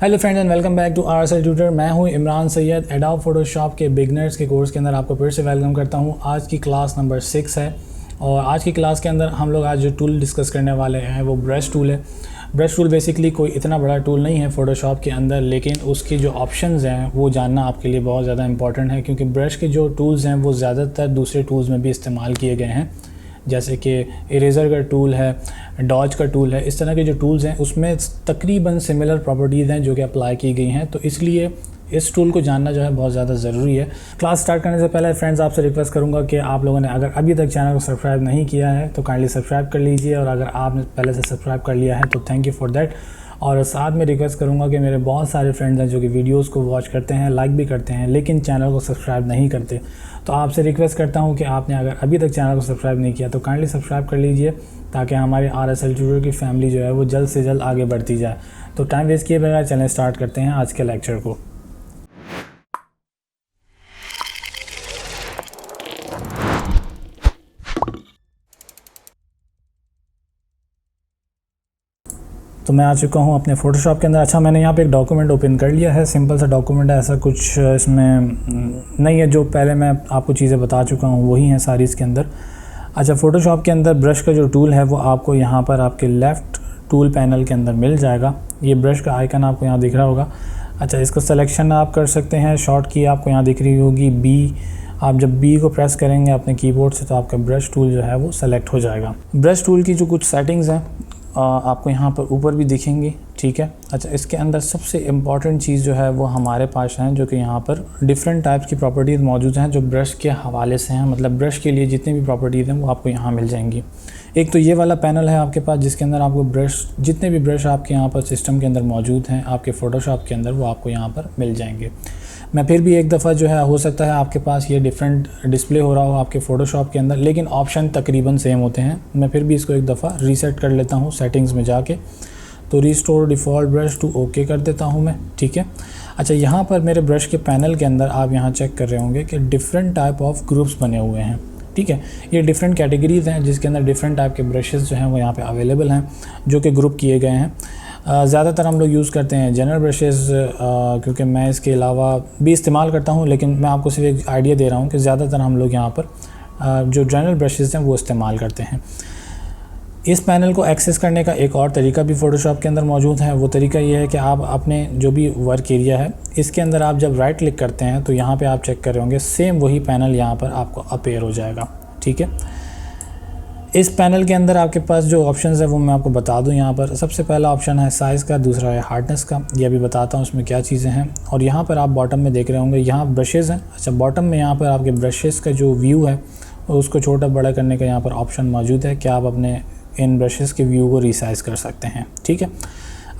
Hello friends and welcome back to RSL tutor. मैं हूं Imran Syed. Adobe Photoshop के beginners के कोर्स के अंदर आपको फिर से वेलकम करता हूं। आज की क्लास नंबर 6 है और आज की क्लास के अंदर हम लोग आज जो टूल डिस्कस करने वाले हैं वो ब्रश टूल है। ब्रश टूल बेसिकली कोई इतना बड़ा टूल नहीं है फ़ोटोशॉप के अंदर, लेकिन उसकी जो ऑप्शंस हैं वो जानना आपके लिए बहुत ज़्यादा इंपॉर्टेंट है, क्योंकि ब्रश के जो टूल्स हैं वो ज़्यादातर दूसरे टूल्स में भी इस्तेमाल किए गए हैं, जैसे कि इरेज़र का टूल है, डॉज का टूल है। इस तरह के जो टूल्स हैं उसमें तकरीबन सिमिलर प्रॉपर्टीज़ हैं जो कि अप्लाई की गई हैं, तो इसलिए इस टूल को जानना जो है बहुत ज़्यादा ज़रूरी है। क्लास स्टार्ट करने से पहले फ्रेंड्स आपसे रिक्वेस्ट करूंगा कि आप लोगों ने अगर अभी तक चैनल को सब्सक्राइब नहीं किया है तो काइंडली सब्सक्राइब कर लीजिए, और अगर आपने पहले से सब्सक्राइब कर लिया है तो थैंक यू फॉर दैट। और साथ में रिक्वेस्ट करूंगा कि मेरे बहुत सारे फ्रेंड्स हैं जो कि वीडियोस को वॉच करते हैं, लाइक भी करते हैं, लेकिन चैनल को सब्सक्राइब नहीं करते, तो आपसे रिक्वेस्ट करता हूं कि आपने अगर अभी तक चैनल को सब्सक्राइब नहीं किया तो काइंडली सब्सक्राइब कर लीजिए, ताकि हमारे RSL ट्यूटर की फैमिली जो है वो जल्द से जल्द आगे बढ़ती जाए। तो टाइम वेस्ट किए बगैर चलें स्टार्ट करते हैं आज के लेक्चर को। तो मैं आ चुका हूँ अपने फ़ोटोशॉप के अंदर। अच्छा, मैंने यहाँ पे एक डॉक्यूमेंट ओपन कर लिया है, सिंपल सा डॉक्यूमेंट है, ऐसा कुछ इसमें नहीं है। जो पहले मैं आपको चीज़ें बता चुका हूँ वही हैं सारी इसके अंदर। अच्छा, फ़ोटोशॉप के अंदर ब्रश का जो टूल है वो आपको यहाँ पर आपके लेफ़्ट टूल पैनल के अंदर मिल जाएगा। ये ब्रश का आइकन आपको यहाँ दिख रहा होगा। अच्छा, इसका सिलेक्शन आप कर सकते हैं, शॉर्ट की आपको यहाँ दिख रही होगी B। आप जब B को प्रेस करेंगे अपने कीबोर्ड से तो आपका ब्रश टूल जो है वो सेलेक्ट हो जाएगा। ब्रश टूल की जो कुछ सेटिंग्स हैं आपको यहाँ पर ऊपर भी दिखेंगी, ठीक है। अच्छा, इसके अंदर सबसे इम्पॉर्टेंट चीज़ जो है वो हमारे पास है, जो कि यहाँ पर डिफरेंट टाइप्स की प्रॉपर्टीज़ मौजूद हैं जो ब्रश के हवाले से हैं, मतलब ब्रश के लिए जितनी भी प्रॉपर्टीज़ हैं वो आपको यहाँ मिल जाएंगी। एक तो ये वाला पैनल है आपके पास, जिसके अंदर आपको ब्रश, जितने भी ब्रश आपके यहाँ पर सिस्टम के अंदर मौजूद हैं आपके फ़ोटोशॉप के अंदर, वो आपको यहाँ पर मिल जाएंगे। मैं फिर भी एक दफ़ा जो है, हो सकता है आपके पास ये डिफरेंट डिस्प्ले हो रहा हो आपके फ़ोटोशॉप के अंदर, लेकिन ऑप्शन तकरीबन सेम होते हैं। मैं फिर भी इसको एक दफ़ा रीसेट कर लेता हूँ सेटिंग्स में जाके। तो restore default brush to okay कर देता हूँ मैं, ठीक है। अच्छा, यहाँ पर मेरे ब्रश के पैनल के अंदर आप यहाँ चेक कर रहे होंगे कि डिफरेंट टाइप ऑफ ग्रुप्स बने हुए हैं, ठीक है। ये डिफरेंट कैटेगरीज़ हैं जिसके अंदर डिफरेंट टाइप के ब्रशेज़ जो हैं वो यहाँ पे अवेलेबल हैं, जो कि ग्रुप किए गए हैं। ज़्यादातर हम लोग यूज़ करते हैं जनरल ब्रशेज़, क्योंकि मैं इसके अलावा भी इस्तेमाल करता हूँ, लेकिन मैं आपको सिर्फ एक आइडिया दे रहा हूँ कि ज़्यादातर हम लोग यहाँ पर जो जनरल ब्रशेज़ हैं वो इस्तेमाल करते हैं। इस पैनल को एक्सेस करने का एक और तरीका भी फ़ोटोशॉप के अंदर मौजूद है। वो तरीका ये है कि आप अपने जो भी वर्क एरिया है इसके अंदर आप जब राइट क्लिक करते हैं तो यहाँ पे आप चेक कर रहे होंगे सेम वही पैनल यहाँ पर आपको अपीयर हो जाएगा, ठीक है। इस पैनल के अंदर आपके पास जो ऑप्शंस है वो मैं आपको बता दूं। यहाँ पर सबसे पहला ऑप्शन है साइज़ का, दूसरा है हार्डनेस का। ये अभी बताता हूँ उसमें क्या चीज़ें हैं। और यहाँ पर आप बॉटम में देख रहे होंगे यहाँ ब्रशेज़ हैं। अच्छा, बॉटम में यहाँ पर आपके ब्रशेज़ का जो व्यू है उसको छोटा बड़ा करने का यहाँ पर ऑप्शन मौजूद है कि आप अपने इन ब्रशेज़ के व्यू को रिसाइज़ कर सकते हैं, ठीक है।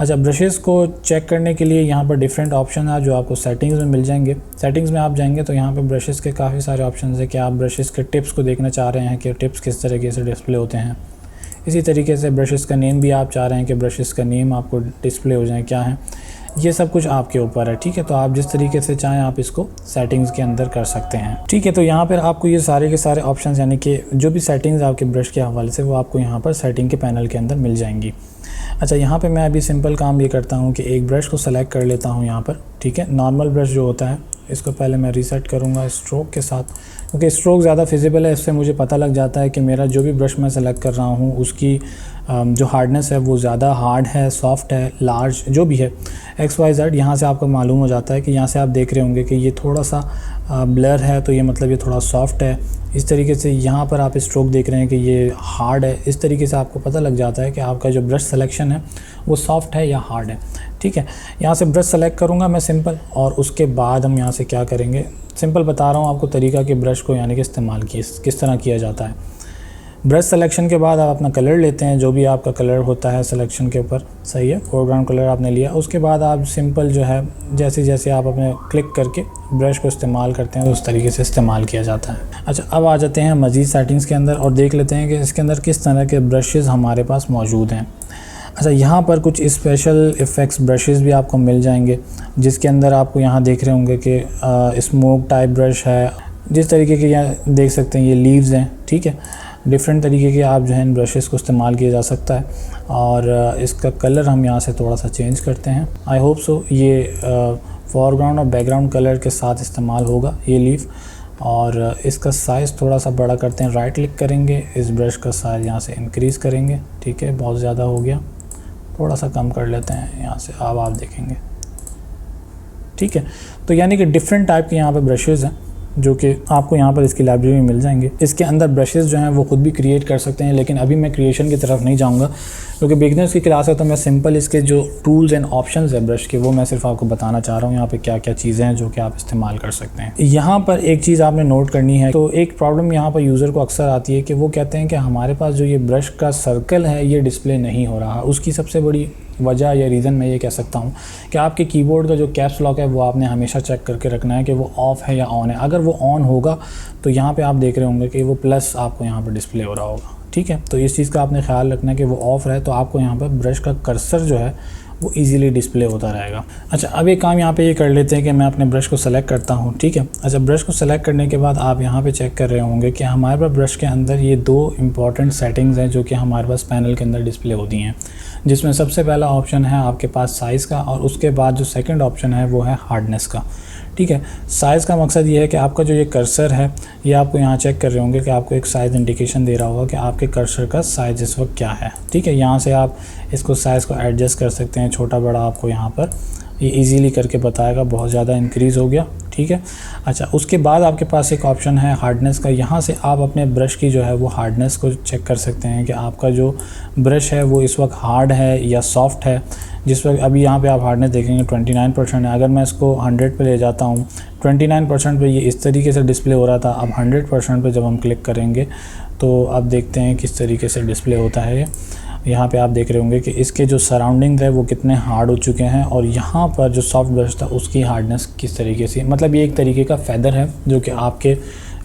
अच्छा, ब्रशेज़ को चेक करने के लिए यहाँ पर डिफरेंट ऑप्शन है जो आपको सेटिंग्स में मिल जाएंगे। सेटिंग्स में आप जाएंगे तो यहाँ पर ब्रशेज़ के काफ़ी सारे ऑप्शन है कि आप ब्रशेज़ के टिप्स को देखना चाह रहे हैं कि टिप्स किस तरीके से डिस्प्ले होते हैं। इसी तरीके से ब्रशेज़ का नेम भी आप चाह रहे हैं कि ब्रशेज़ का नेम आपको डिस्प्ले हो जाए क्या है। ये सब कुछ आपके ऊपर है, ठीक है। तो आप जिस तरीके से चाहें आप इसको सेटिंग्स के अंदर कर सकते हैं, ठीक है। तो यहाँ पर आपको ये सारे के सारे ऑप्शंस, यानी कि जो भी सेटिंग्स आपके ब्रश के हवाले से, वो आपको यहाँ पर सेटिंग के पैनल के अंदर मिल जाएंगी। अच्छा, यहाँ पे मैं अभी सिंपल काम ये करता हूँ कि एक ब्रश को सेलेक्ट कर लेता हूँ यहाँ पर, ठीक है। नॉर्मल ब्रश जो होता है इसको पहले मैं रीसेट करूँगा स्ट्रोक के साथ, क्योंकि स्ट्रोक ज़्यादा फिजिबल है। इससे मुझे पता लग जाता है कि मेरा जो भी ब्रश मैं सेलेक्ट कर रहा हूँ उसकी जो हार्डनेस है वो ज़्यादा हार्ड है, सॉफ्ट है, लार्ज, जो भी है XYZ। यहाँ से आपको मालूम हो जाता है कि यहाँ से आप देख रहे होंगे कि ये थोड़ा सा ब्लर है, तो ये मतलब ये थोड़ा सॉफ्ट है। इस तरीके से यहाँ पर आप स्ट्रोक देख रहे हैं कि ये हार्ड है। इस तरीके से आपको पता लग जाता है कि आपका जो ब्रश सिलेक्शन है वो सॉफ्ट है या हार्ड है, ठीक है। यहाँ से ब्रश सेलेक्ट करूँगा मैं सिंपल, और उसके बाद हम यहाँ से क्या करेंगे, सिंपल बता रहा हूँ आपको तरीका कि ब्रश को यानी कि इस्तेमाल किस तरह किया जाता है। ब्रश सिलेक्शन के बाद आप अपना कलर लेते हैं, जो भी आपका कलर होता है सिलेक्शन के ऊपर, सही है, फोरग्राउंड कलर आपने लिया। उसके बाद आप सिंपल जो है जैसे जैसे आप अपने क्लिक करके ब्रश को इस्तेमाल करते हैं उस तरीके से इस्तेमाल किया जाता है। अच्छा, अब आ जाते हैं मज़ीद सेटिंग्स के अंदर और देख लेते हैं कि इसके अंदर किस तरह के ब्रशेज़ हमारे पास मौजूद हैं। अच्छा, यहाँ पर कुछ स्पेशल इफ़ेक्ट्स ब्रशेज़ भी आपको मिल जाएंगे, जिसके अंदर आपको यहाँ देख रहे होंगे कि स्मोक टाइप ब्रश है, जिस तरीके के यहाँ देख सकते हैं ये लीव्स हैं, ठीक है। डिफरेंट तरीके के आप जो है इन ब्रशेस को इस्तेमाल किया जा सकता है। और इसका कलर हम यहाँ से थोड़ा सा चेंज करते हैं। आई होप सो ये फोरग्राउंड और बैकग्राउंड कलर के साथ इस्तेमाल होगा ये लीफ। और इसका साइज़ थोड़ा सा बड़ा करते हैं, राइट क्लिक करेंगे, इस ब्रश का साइज़ यहाँ से इंक्रीज़ करेंगे। ठीक है, बहुत ज़्यादा हो गया, थोड़ा सा कम कर लेते हैं यहाँ से, अब आप देखेंगे। ठीक है, तो यानी कि डिफरेंट टाइप के यहाँ पे ब्रशेज़ हैं जो कि आपको यहाँ पर इसकी लाइब्रेरी में मिल जाएंगे। इसके अंदर ब्रशेज़ जो हैं वो खुद भी क्रिएट कर सकते हैं, लेकिन अभी मैं क्रिएशन की तरफ नहीं जाऊँगा क्योंकि बिगिनर्स की क्लास है। तो मैं सिंपल इसके जो टूल्स एंड ऑप्शंस है ब्रश के, वो मैं सिर्फ आपको बताना चाह रहा हूँ यहाँ पे क्या क्या चीज़ें हैं जो कि आप इस्तेमाल कर सकते हैं। यहाँ पर एक चीज़ आपने नोट करनी है। तो एक प्रॉब्लम यहाँ पर यूज़र को अक्सर आती है कि वो कहते हैं कि हमारे पास जो ये ब्रश का सर्कल है ये डिस्प्ले नहीं हो रहा। उसकी सबसे बड़ी वजह या रीज़न मैं ये कह सकता हूँ कि आपके कीबोर्ड का जो कैप्स लॉक है वो आपने हमेशा चेक करके रखना है कि वो ऑफ़ है या ऑन है। अगर वो ऑन होगा तो यहाँ पे आप देख रहे होंगे कि वो प्लस आपको यहाँ पर डिस्प्ले हो रहा होगा। ठीक है, तो इस चीज़ का आपने ख्याल रखना है कि वो ऑफ़ रहे, तो आपको यहाँ पर ब्रश का कर्सर जो है वो इजीली डिस्प्ले होता रहेगा। अच्छा, अब एक काम यहाँ पे ये कर लेते हैं कि मैं अपने ब्रश को सेलेक्ट करता हूँ। ठीक है, अच्छा, ब्रश को सेलेक्ट करने के बाद आप यहाँ पे चेक कर रहे होंगे कि हमारे पास ब्रश के अंदर ये दो इंपॉर्टेंट सेटिंग्स हैं जो कि हमारे पास पैनल के अंदर डिस्प्ले होती हैं, जिसमें सबसे पहला ऑप्शन है आपके पास साइज़ का और उसके बाद जो सेकंड ऑप्शन है वो है हार्डनेस का। ठीक है, साइज़ का मकसद ये है कि आपका जो ये कर्सर है ये आपको यहाँ चेक कर रहे होंगे कि आपको एक साइज़ इंडिकेशन दे रहा होगा कि आपके कर्सर का साइज़ इस वक्त क्या है। ठीक है, यहाँ से आप इसको साइज़ को एडजस्ट कर सकते हैं, छोटा बड़ा आपको यहाँ पर ये इजीली करके बताएगा। बहुत ज़्यादा इंक्रीज़ हो गया। ठीक है, अच्छा, उसके बाद आपके पास एक ऑप्शन है हार्डनेस का। यहाँ से आप अपने ब्रश की जो है वो हार्डनेस को चेक कर सकते हैं कि आपका जो ब्रश है वो इस वक्त हार्ड है या सॉफ्ट है। जिस वक्त अभी यहाँ पे आप हार्डनेस देखेंगे 29% है। अगर मैं इसको 100 पे ले जाता हूँ, 29% पे ये इस तरीके से डिस्प्ले हो रहा था। अब 100% पे जब हम क्लिक करेंगे तो अब देखते हैं किस तरीके से डिस्प्ले होता है। यहाँ पे आप देख रहे होंगे कि इसके जो सराउंडिंग है वो कितने हार्ड हो चुके हैं और यहाँ पर जो सॉफ्ट ब्रश था उसकी हार्डनेस किस तरीके से, मतलब ये एक तरीके का फेदर है जो कि आपके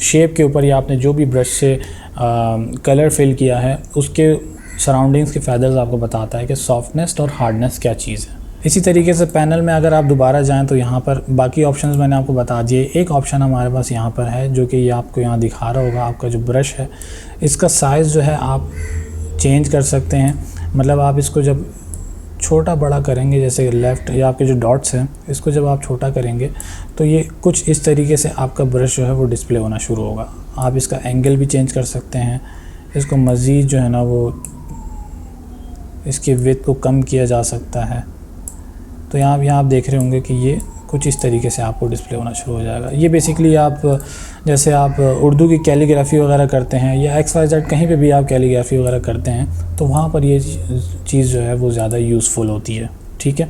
शेप के ऊपर या आपने जो भी ब्रश से कलर फिल किया है उसके सराउंडिंग्स के फेदर्स आपको बताता है कि सॉफ्टनेस और हार्डनेस क्या चीज़ है। इसी तरीके से पैनल में अगर आप दोबारा जाएं तो यहाँ पर बाकी ऑप्शंस मैंने आपको बता दिए। एक ऑप्शन हमारे पास यहाँ पर है जो कि ये आपको यहाँ दिखा रहा होगा, आपका जो ब्रश है इसका साइज़ जो है आप चेंज कर सकते हैं। मतलब आप इसको जब छोटा बड़ा करेंगे, जैसे लेफ़्ट या आपके जो डॉट्स हैं इसको जब आप छोटा करेंगे तो ये कुछ इस तरीके से आपका ब्रश जो है वो डिस्प्ले होना शुरू होगा। आप इसका एंगल भी चेंज कर सकते हैं, इसको मज़ीद जो है ना वो इसकी विड्थ को कम किया जा सकता है। तो यहाँ आप देख रहे होंगे कि ये कुछ इस तरीके से आपको डिस्प्ले होना शुरू हो जाएगा। ये बेसिकली आप जैसे आप उर्दू की कैलीग्राफी वगैरह करते हैं या XYZ कहीं पे भी आप कैलीग्राफी वगैरह करते हैं तो वहाँ पर ये चीज़ जो है वो ज़्यादा यूज़फुल होती है। ठीक है,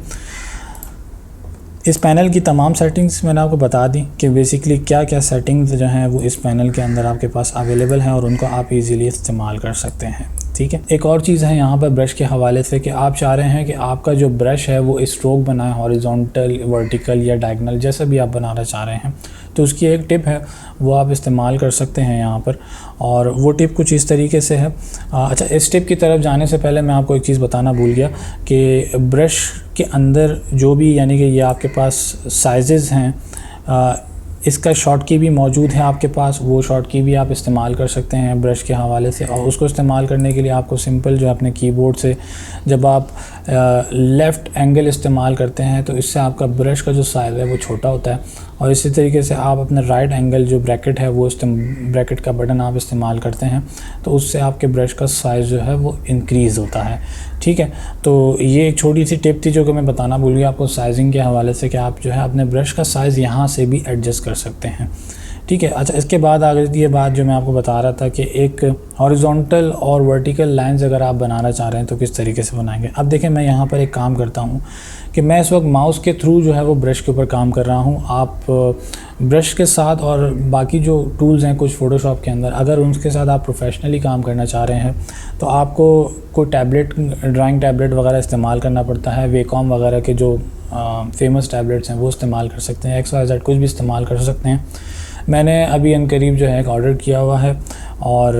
इस पैनल की तमाम सेटिंग्स मैंने आपको बता दी कि बेसिकली क्या क्या सेटिंग्स जो हैं वो इस पैनल के अंदर आपके पास अवेलेबल हैं और उनको आप इजीली इस्तेमाल कर सकते हैं। ठीक है, एक और चीज़ है यहाँ पर ब्रश के हवाले से कि आप चाह रहे हैं कि आपका जो ब्रश है वो स्ट्रोक बनाए, हॉरिजॉन्टल, वर्टिकल या डायगोनल, जैसा भी आप बनाना चाह रहे हैं, तो उसकी एक टिप है वो आप इस्तेमाल कर सकते हैं यहाँ पर। और वो टिप कुछ इस तरीके से है। अच्छा, इस टिप की तरफ जाने से पहले मैं आपको एक चीज़ बताना भूल गया कि ब्रश के अंदर जो भी यानी कि ये आपके पास साइज़ हैं, इसका शॉर्ट की भी मौजूद है आपके पास, वो शॉर्ट की भी आप इस्तेमाल कर सकते हैं ब्रश के हवाले से। और उसको इस्तेमाल करने के लिए आपको सिंपल जो है अपने कीबोर्ड से जब आप लेफ़्ट एंगल इस्तेमाल करते हैं तो इससे आपका ब्रश का जो साइज़ है वो छोटा होता है। और इसी तरीके से आप अपने राइट एंगल जो ब्रैकेट है वो ब्रैकेट का बटन आप इस्तेमाल करते हैं तो उससे आपके ब्रश का साइज़ जो है वो इंक्रीज़ होता है। ठीक है, तो ये एक छोटी सी टिप थी जो कि मैं बताना भूल गया आपको साइजिंग के हवाले से कि आप जो है अपने ब्रश का साइज़ यहाँ से भी एडजस्ट कर सकते हैं। ठीक है, अच्छा, इसके बाद आगे ये बात जो मैं आपको बता रहा था कि एक हॉरिजॉन्टल और वर्टिकल लाइंस अगर आप बनाना चाह रहे हैं तो किस तरीके से बनाएंगे। अब देखें, मैं यहाँ पर एक काम करता हूँ कि मैं इस वक्त माउस के थ्रू जो है वो ब्रश के ऊपर काम कर रहा हूँ। आप ब्रश के साथ और बाकी जो टूल्स हैं कुछ फ़ोटोशॉप के अंदर, अगर उनके साथ आप प्रोफेशनली काम करना चाह रहे हैं तो आपको कोई टैबलेट, ड्राइंग टैबलेट वगैरह इस्तेमाल करना पड़ता है। वेकॉम वगैरह के जो फेमस टैबलेट्स हैं वो इस्तेमाल कर सकते हैं, XYZ कुछ भी इस्तेमाल कर सकते हैं। मैंने अभी अनकरीब जो है एक ऑर्डर किया हुआ है और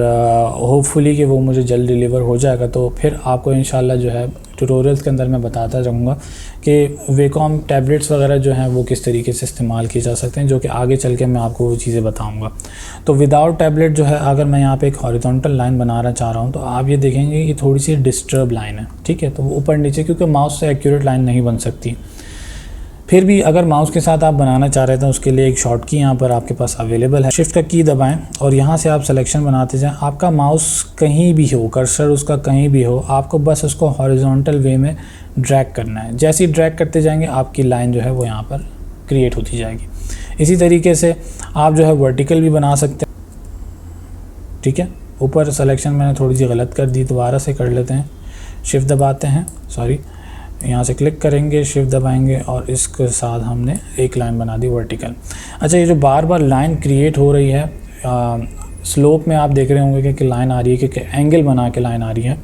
होपफुली कि वो मुझे जल्द डिलीवर हो जाएगा, तो फिर आपको इंशाल्लाह जो है ट्यूटोरियल्स के अंदर मैं बताता रहूँगा कि वेकॉम टैबलेट्स वगैरह जो हैं वो किस तरीके से इस्तेमाल किए जा सकते हैं, जो कि आगे चल के मैं आपको वो चीज़ें बताऊँगा। तो विदाउट टैबलेट जो है, अगर मैं यहाँ पे एक हॉरिजॉन्टल लाइन बनाना चाह रहा हूँ तो आप ये देखेंगे ये थोड़ी सी डिस्टर्ब लाइन है, ठीक है। तो वो ऊपर नीचे, क्योंकि माउस से एक्यूरेट लाइन नहीं बन सकती। फिर भी अगर माउस के साथ आप बनाना चाह रहे थे, उसके लिए एक शॉर्ट की यहाँ पर आपके पास अवेलेबल है। शिफ्ट का की दबाएं और यहाँ से आप सिलेक्शन बनाते जाएं। आपका माउस कहीं भी हो, कर्सर उसका कहीं भी हो, आपको बस उसको हॉरिजॉन्टल वे में ड्रैग करना है। जैसे ही ड्रैग करते जाएंगे आपकी लाइन जो है वो यहाँ पर क्रिएट होती जाएगी। इसी तरीके से आप जो है वर्टिकल भी बना सकते हैं, ठीक है। ऊपर सिलेक्शन मैंने थोड़ी सी गलत कर दी, दोबारा से कर लेते हैं। शिफ्ट दबाते हैं, सॉरी, यहाँ से क्लिक करेंगे, शिफ्ट दबाएंगे और इसके साथ हमने एक लाइन बना दी वर्टिकल। अच्छा, ये जो बार बार लाइन क्रिएट हो रही है, स्लोप में आप देख रहे होंगे कि लाइन आ रही है, कि एंगल बना के लाइन आ रही है,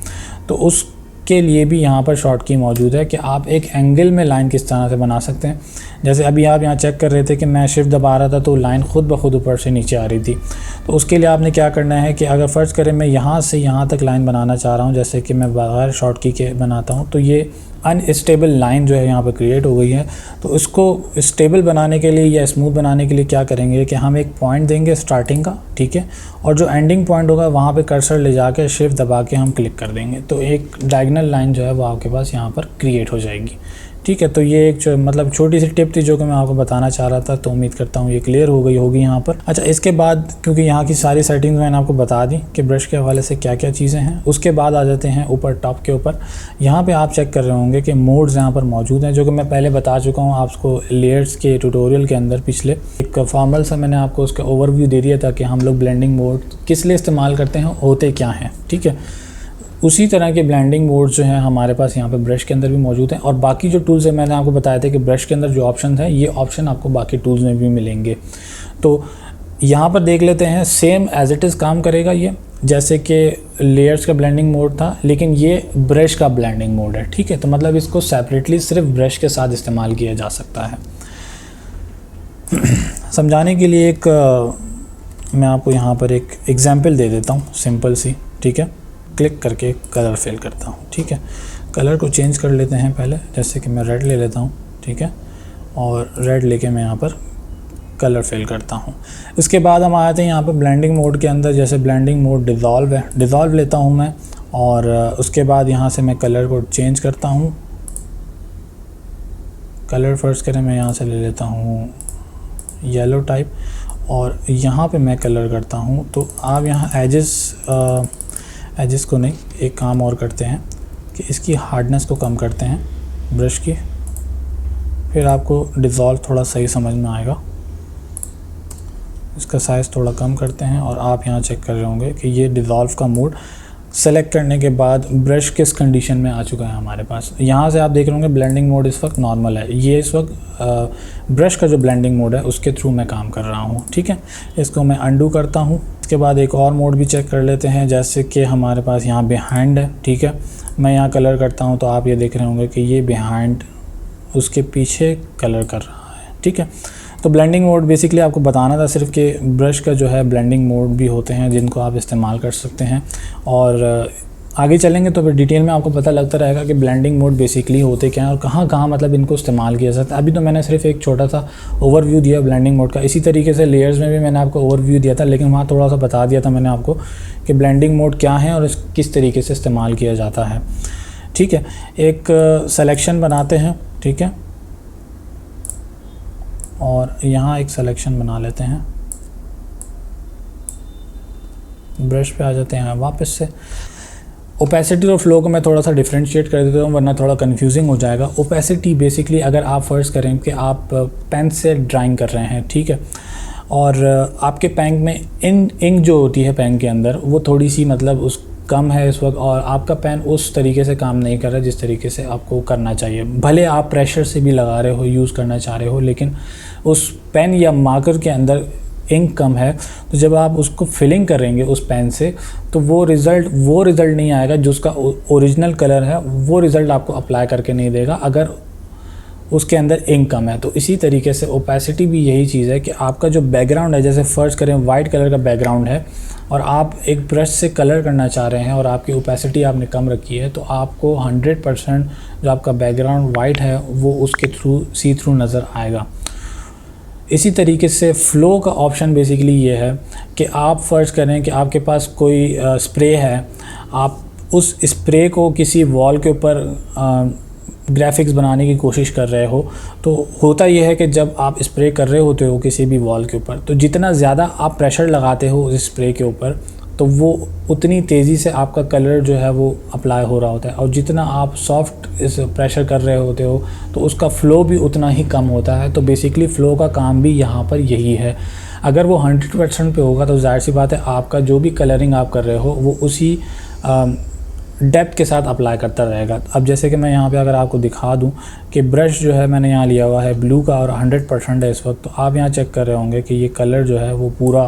तो उसके लिए भी यहाँ पर शॉर्ट की मौजूद है कि आप एक एंगल में लाइन किस तरह से बना सकते हैं। जैसे अभी आप यहाँ चेक कर रहे थे कि मैं शिफ्ट दबा रहा था तो लाइन खुद ब खुद ऊपर से नीचे आ रही थी। तो उसके लिए आपने क्या करना है कि अगर फ़र्ज़ करें मैं यहाँ से यहाँ तक लाइन बनाना चाह रहा हूँ, जैसे कि मैं बगैर शॉर्ट की के बनाता हूँ, तो ये अनस्टेबल लाइन जो है यहाँ पर क्रिएट हो गई है। तो इसको स्टेबल बनाने के लिए या स्मूथ बनाने के लिए क्या करेंगे कि हम एक पॉइंट देंगे स्टार्टिंग का, ठीक है, और जो एंडिंग पॉइंट होगा वहाँ पे कर्सर ले जाके शिफ्ट दबा के हम क्लिक कर देंगे, तो एक डायगोनल लाइन जो है वो आपके पास यहाँ पर क्रिएट हो जाएगी, ठीक है। तो ये एक मतलब छोटी सी टिप थी जो कि मैं आपको बताना चाह रहा था, तो उम्मीद करता हूँ ये क्लियर हो गई होगी यहाँ पर। अच्छा, इसके बाद क्योंकि यहाँ की सारी सेटिंग्स मैंने आपको बता दी कि ब्रश के हवाले से क्या क्या चीज़ें हैं, उसके बाद आ जाते हैं ऊपर टॉप के ऊपर। यहाँ पे आप चेक कर रहे होंगे कि मोड्स यहाँ पर मौजूद हैं, जो कि मैं पहले बता चुका हूँ आपको लेयर्स के ट्यूटोरियल के अंदर। पिछले एक फॉर्मल सा मैंने आपको उसका ओवरव्यू दे दिया था कि हम लोग ब्लेंडिंग मोड किस लिए इस्तेमाल करते हैं, होते क्या हैं, ठीक है। उसी तरह के ब्लेंडिंग मोड्स जो हैं हमारे पास यहाँ पे ब्रश के अंदर भी मौजूद हैं, और बाकी जो टूल्स हैं मैंने आपको बताया था कि ब्रश के अंदर जो ऑप्शन है ये ऑप्शन आपको बाकी टूल्स में भी मिलेंगे। तो यहाँ पर देख लेते हैं, सेम एज इट इज़ काम करेगा ये, जैसे कि लेयर्स का ब्लेंडिंग मोड था, लेकिन ये ब्रश का ब्लेंडिंग मोड है, ठीक है। तो मतलब इसको सेपरेटली सिर्फ ब्रश के साथ इस्तेमाल किया जा सकता है। समझाने के लिए एक मैं आपको यहाँ पर एक एग्जाम्पल दे देता हूँ सिंपल सी, ठीक है। क्लिक करके कलर फिल करता हूँ, ठीक है। कलर को चेंज कर लेते हैं पहले, जैसे कि मैं रेड ले लेता हूँ, ठीक है, और रेड लेके मैं यहाँ पर कलर फिल करता हूँ। इसके बाद हम आते हैं यहाँ पर ब्लेंडिंग मोड के अंदर। जैसे ब्लेंडिंग मोड डिज़ोल्व है, डिज़ोल्व लेता हूँ मैं, और उसके बाद यहाँ से मैं कलर को चेंज करता हूँ। कलर फर्स्ट करें, मैं यहाँ से ले लेता हूँ येलो टाइप, और यहाँ पे मैं कलर करता हूँ। तो आप यहाँ एजेस को नहीं, एक काम और करते हैं कि इसकी हार्डनेस को कम करते हैं ब्रश की, फिर आपको डिज़ोल्व थोड़ा सही समझ में आएगा। इसका साइज़ थोड़ा कम करते हैं, और आप यहाँ चेक कर रहे होंगे कि ये डिज़ोल्व का मोड सेलेक्ट करने के बाद ब्रश किस कंडीशन में आ चुका है हमारे पास। यहाँ से आप देख रहे होंगे ब्लेंडिंग मोड इस वक्त नॉर्मल है। ये इस वक्त ब्रश का जो ब्लेंडिंग मोड है उसके थ्रू मैं काम कर रहा हूँ, ठीक है। इसको मैं अंडू करता हूँ। इसके बाद एक और मोड भी चेक कर लेते हैं, जैसे कि हमारे पास यहाँ बिहाइंड है, ठीक है। मैं यहाँ कलर करता हूँ, तो आप ये देख रहे होंगे कि ये बिहाइंड उसके पीछे कलर कर रहा है, ठीक है। तो ब्लेंडिंग मोड बेसिकली आपको बताना था सिर्फ कि ब्रश का जो है ब्लेंडिंग मोड भी होते हैं जिनको आप इस्तेमाल कर सकते हैं, और आगे चलेंगे तो फिर डिटेल में आपको पता लगता रहेगा कि ब्लेंडिंग मोड बेसिकली होते क्या हैं और कहाँ कहाँ मतलब इनको इस्तेमाल किया जाता है। अभी तो मैंने सिर्फ एक छोटा सा ओवरव्यू दिया ब्लेंडिंग मोड का। इसी तरीके से लेयर्स में भी मैंने आपको ओवरव्यू दिया था, लेकिन वहाँ थोड़ा सा बता दिया था मैंने आपको कि ब्लेंडिंग मोड क्या है और किस तरीके से इस्तेमाल किया जाता है, ठीक है। एक सेलेक्शन बनाते हैं, ठीक है, और यहाँ एक सिलेक्शन बना लेते हैं। ब्रश पे आ जाते हैं वापस से। ओपेसिटी और फ्लो को मैं थोड़ा सा डिफ्रेंशिएट कर देता हूँ, वरना थोड़ा कंफ्यूजिंग हो जाएगा। ओपेसिटी बेसिकली अगर आप फ़र्ज़ करें कि आप पेन से ड्राइंग कर रहे हैं, ठीक है, और आपके पेन में इंक जो होती है पेन के अंदर वो थोड़ी सी मतलब उस कम है इस वक्त, और आपका पेन उस तरीके से काम नहीं कर रहा जिस तरीके से आपको करना चाहिए। भले आप प्रेशर से भी लगा रहे हो, यूज़ करना चाह रहे हो, लेकिन उस पेन या मार्कर के अंदर इंक कम है, तो जब आप उसको फिलिंग करेंगे उस पेन से तो वो रिज़ल्ट नहीं आएगा जो उसका ओरिजिनल कलर है, वो रिज़ल्ट आपको अप्लाई करके नहीं देगा। अगर उसके अंदर इंक कम है। तो इसी तरीके से ओपेसिटी भी यही चीज़ है कि आपका जो बैकग्राउंड है, जैसे फ़र्ज करें वाइट कलर का बैकग्राउंड है और आप एक ब्रश से कलर करना चाह रहे हैं और आपकी ओपेसिटी आपने कम रखी है, तो आपको 100% जो आपका बैकग्राउंड वाइट है वो उसके थ्रू सी थ्रू नज़र आएगा। इसी तरीके से फ़्लो का ऑप्शन बेसिकली ये है कि आप फ़र्ज़ करें कि आपके पास कोई स्प्रे है, आप उस स्प्रे को किसी वॉल के ऊपर ग्राफिक्स बनाने की कोशिश कर रहे हो, तो होता यह है कि जब आप स्प्रे कर रहे होते हो किसी भी वॉल के ऊपर, तो जितना ज़्यादा आप प्रेशर लगाते हो उस स्प्रे के ऊपर, तो वो उतनी तेज़ी से आपका कलर जो है वो अप्लाई हो रहा होता है, और जितना आप सॉफ्ट इस प्रेशर कर रहे होते हो तो उसका फ़्लो भी उतना ही कम होता है। तो बेसिकली फ़्लो का काम भी यहाँ पर यही है। अगर वो 100% पे होगा तो ज़ाहिर सी बात है आपका जो भी कलरिंग आप कर रहे हो वो उसी डेप्थ के साथ अप्लाई करता रहेगा। अब जैसे कि मैं यहाँ पे अगर आपको दिखा दूँ कि ब्रश जो है मैंने यहाँ लिया हुआ है ब्लू का और 100% है इस वक्त, तो आप यहाँ चेक कर रहे होंगे कि ये कलर जो है वो पूरा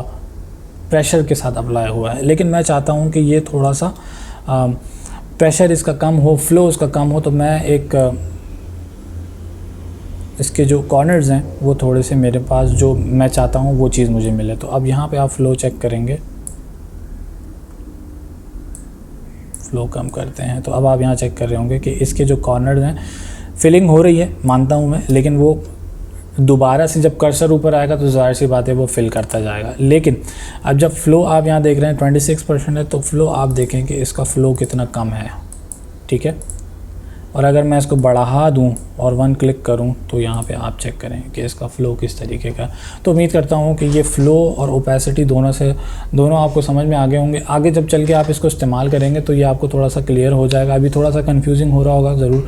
प्रेशर के साथ अप्लाई हुआ है। लेकिन मैं चाहता हूँ कि ये थोड़ा सा प्रेशर इसका कम हो, फ़्लो उसका कम हो, तो मैं एक इसके जो कॉर्नर्स हैं वो थोड़े से मेरे पास जो मैं चाहता हूँ वो चीज़ मुझे मिले। तो अब यहाँ पे आप फ़्लो चेक करेंगे, फ़्लो कम करते हैं, तो अब आप यहाँ चेक कर रहे होंगे कि इसके जो कॉर्नर्स हैं फिलिंग हो रही है, मानता हूँ मैं, लेकिन वो दोबारा से जब कर्सर ऊपर आएगा तो ज़ाहिर सी बात है वो फिल करता जाएगा। लेकिन अब जब फ़्लो आप यहाँ देख रहे हैं 26% है, तो फ़्लो आप देखें कि इसका फ़्लो कितना कम है, ठीक है। और अगर मैं इसको बढ़ा दूँ और 1 क्लिक करूँ तो यहाँ पे आप चेक करें कि इसका फ़्लो किस तरीके का। तो उम्मीद करता हूँ कि ये फ़्लो और ओपेसिटी दोनों आपको समझ में आ गए होंगे। आगे जब चल के आप इसको इस्तेमाल करेंगे तो ये आपको थोड़ा सा क्लियर हो जाएगा। अभी थोड़ा सा कन्फ्यूजिंग हो रहा होगा ज़रूर,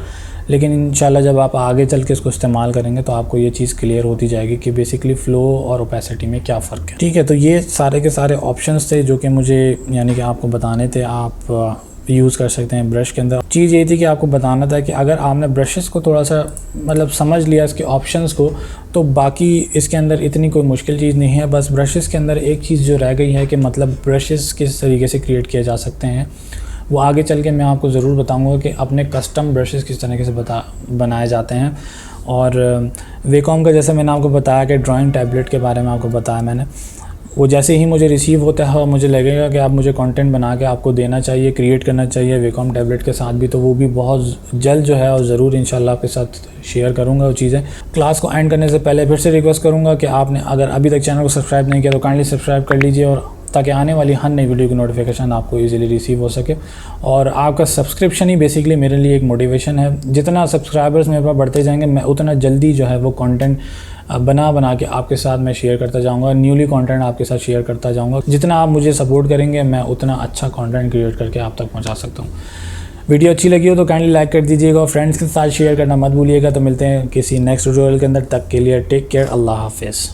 लेकिन इंशाल्लाह जब आप आगे चल के इसको इस्तेमाल करेंगे तो आपको ये चीज़ क्लियर होती जाएगी कि बेसिकली फ़्लो और ओपेसिटी में क्या फ़र्क है, ठीक है। तो ये सारे के सारे ऑप्शंस थे जो कि मुझे यानी कि आपको बताने थे। आप यूज़ कर सकते हैं ब्रश के अंदर। चीज़ ये थी कि आपको बताना था कि अगर आपने ब्रशेस को थोड़ा सा मतलब समझ लिया इसके ऑप्शंस को, तो बाकी इसके अंदर इतनी कोई मुश्किल चीज़ नहीं है। बस ब्रशेस के अंदर एक चीज़ जो रह गई है कि मतलब ब्रशेस किस तरीके से क्रिएट किए जा सकते हैं, वो आगे चल के मैं आपको ज़रूर बताऊंगा कि अपने कस्टम ब्रशेस किस तरीके से बनाए जाते हैं। और वेकॉम का जैसे मैंने आपको बताया कि ड्राइंग टैबलेट के बारे में आपको बताया मैंने, वो जैसे ही मुझे रिसीव होता है और मुझे लगेगा कि आप मुझे कंटेंट बना के आपको देना चाहिए, क्रिएट करना चाहिए वेकॉम टैबलेट के साथ भी, तो वो भी बहुत जल्द जो है और ज़रूर इंशाल्लाह आपके साथ शेयर करूँगा वो चीज़ें। क्लास को एंड करने से पहले फिर से रिक्वेस्ट करूँगा कि आपने अगर अभी तक चैनल को सब्सक्राइब नहीं किया तो काइंडली सब्सक्राइब कर लीजिए, और ताकि आने वाली हर नई वीडियो की नोटिफिकेशन आपको इजीली रिसीव हो सके। और आपका सब्सक्रिप्शन ही बेसिकली मेरे लिए एक मोटिवेशन है। जितना सब्सक्राइबर्स मेरे पास बढ़ते जाएंगे मैं उतना जल्दी जो है वो कंटेंट बना के आपके साथ मैं शेयर करता जाऊंगा, न्यूली कंटेंट आपके साथ शेयर करता जाऊंगा। जितना आप मुझे सपोर्ट करेंगे मैं उतना अच्छा कंटेंट क्रिएट करके आप तक पहुंचा सकता हूं। वीडियो अच्छी लगी हो तो काइंडली लाइक कर दीजिएगा और फ्रेंड्स के साथ शेयर करना मत भूलिएगा। तो मिलते हैं किसी नेक्स्ट ट्यूटोरियल के अंदर, तक के लिए टेक केयर, अल्लाह हाफिज़।